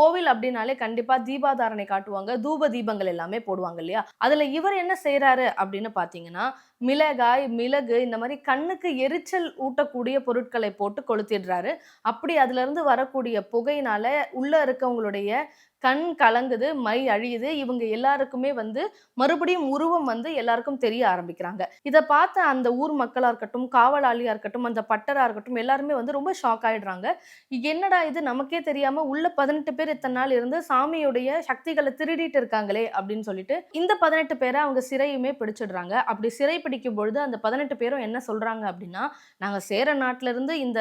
கோவில் அப்படின்னாலே கண்டிப்பா தீபாதாரணை காட்டுவாங்க. தூப தீபங்கள் எல்லாமே போடுவாங்க இல்லையா? அதுல இவர் என்ன செய்றாரு அப்படின்னு பார்த்தீங்கன்னா, மிளகாய், மிளகு இந்த மாரி கண்ணுக்கு எரிச்சல் ஊட்டக்கூடிய பொருட்களை போட்டு கொளுத்திடுறாரு. அப்படி அதிலிருந்து வரக்கூடிய புகையினால உள்ள இருக்கவங்களுடைய கண் கலங்குது, மை அழியுது. இவங்க எல்லாருக்குமே வந்து மறுபடியும் உருவம் வந்து எல்லாருக்கும் தெரிய ஆரம்பிக்கிறாங்க. இத பார்த்த அந்த ஊர் மக்களா இருக்கட்டும், காவலாளியா இருக்கட்டும், அந்த பட்டரா இருக்கட்டும் எல்லாருமே வந்து ரொம்ப ஷாக் ஆயிடுறாங்க. என்னடா இது நமக்கே தெரியாம உள்ள 18 பேர் இத்தன நாள் இருந்து சாமியுடைய சக்திகள திருடிட்டு இருக்காங்களே! அப்படின்னு சொல்லிட்டு, இந்த 18 பேர அவங்க சிறையுமே பிடிச்சிடுறாங்க. அப்படி சிறை பிடிக்கும் பொழுது அந்த 18 பேரும் என்ன சொல்றாங்க அப்படின்னா, "நாங்க சேர நாட்டுல இருந்து இந்த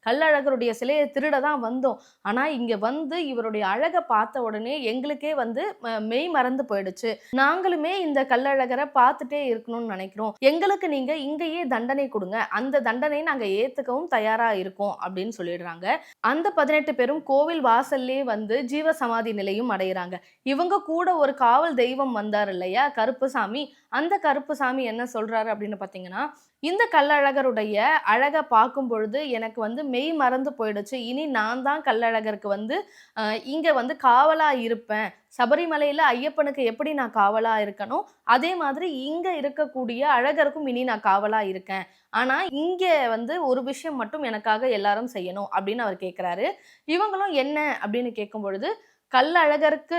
கள்ளழகருடைய சிலைய திருட தான் வந்தோம். ஆனா இங்க வந்து இவருடைய அழக பார்த்த உடனே எங்களுக்கே வந்து மெய் மறந்து போயிடுச்சு. நாங்களுமே இந்த கள்ளழகர பார்த்துட்டே இருக்கணும்னு நெனைக்கிறோம். எங்களுக்கு நீங்க இங்கேயே தண்டனை குடுங்க. அந்த தண்டனைய நாங்க ஏத்துக்கவும் தயாரா இருக்கோம்." அப்படின்னு சொல்லிடுறாங்க. அந்த 18 பேரும் கோவில் வாசல்லயே வந்து ஜீவ சமாதி நிலையும் அடையறாங்க. இவங்க கூட ஒரு காவல் தெய்வம் வந்தார் இல்லையா? கருப்புசாமி. அந்த கருப்புசாமி என்ன சொல்றாரு அப்படின்னு பார்த்தீங்கன்னா, "இந்த கள்ளழகருடைய அழக பார்க்கும் பொழுது எனக்கு வந்து மெய் மறந்து போயிடுச்சு. இனி நான் தான் கள்ளழகருக்கு வந்து இங்க வந்து காவலா இருப்பேன். சபரிமலையில ஐயப்பனுக்கு எப்படி நான் காவலா இருக்கனோ, அதே மாதிரி இங்க இருக்கக்கூடிய அழகருக்கும் இனி நான் காவலா இருக்கேன். ஆனா, இங்க வந்து ஒரு விஷயம் மட்டும் எனக்காக எல்லாரும் செய்யணும்." அப்படின்னு அவர் கேட்கிறாரு. இவங்களும் என்ன அப்படின்னு கேட்கும்பொழுது, "கள்ளழகருக்கு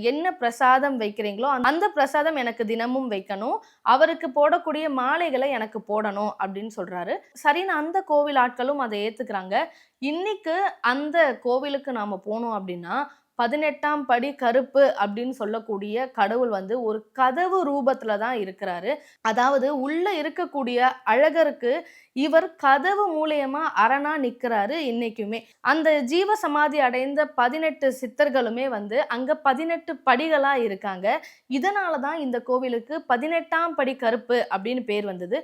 என்ன பிரசாதம் வைக்கிறீங்களோ, அந்த பிரசாதம் எனக்கு தினமும் வைக்கணும். அவருக்கு போடக்கூடிய மாலைகள எனக்கு போடணும்." அப்படின்னு சொல்றாரு. சரின்னு அந்த கோவில் ஆட்களும் அத ஏத்துக்கிறாங்க. இன்னைக்கு அந்த கோவிலுக்கு நாம போனோம் அப்படின்னா, 18ஆம் படி கருப்பு அப்படின்னு சொல்லக்கூடிய கடவுள் வந்து ஒரு கதவு ரூபத்துல தான் இருக்கிறாரு. அதாவது உள்ள இருக்கக்கூடிய அழகருக்கு இவர் கதவு மூலியமா அரணா நிக்கிறாரு இன்னைக்குமே. அந்த ஜீவ சமாதி அடைந்த 18 சித்தர்களுமே வந்து அங்க 18 படிகளா இருக்காங்க. இதனால தான் இந்த கோவிலுக்கு 18ஆம் படி கருப்பு அப்படின்னு பேர் வந்தது.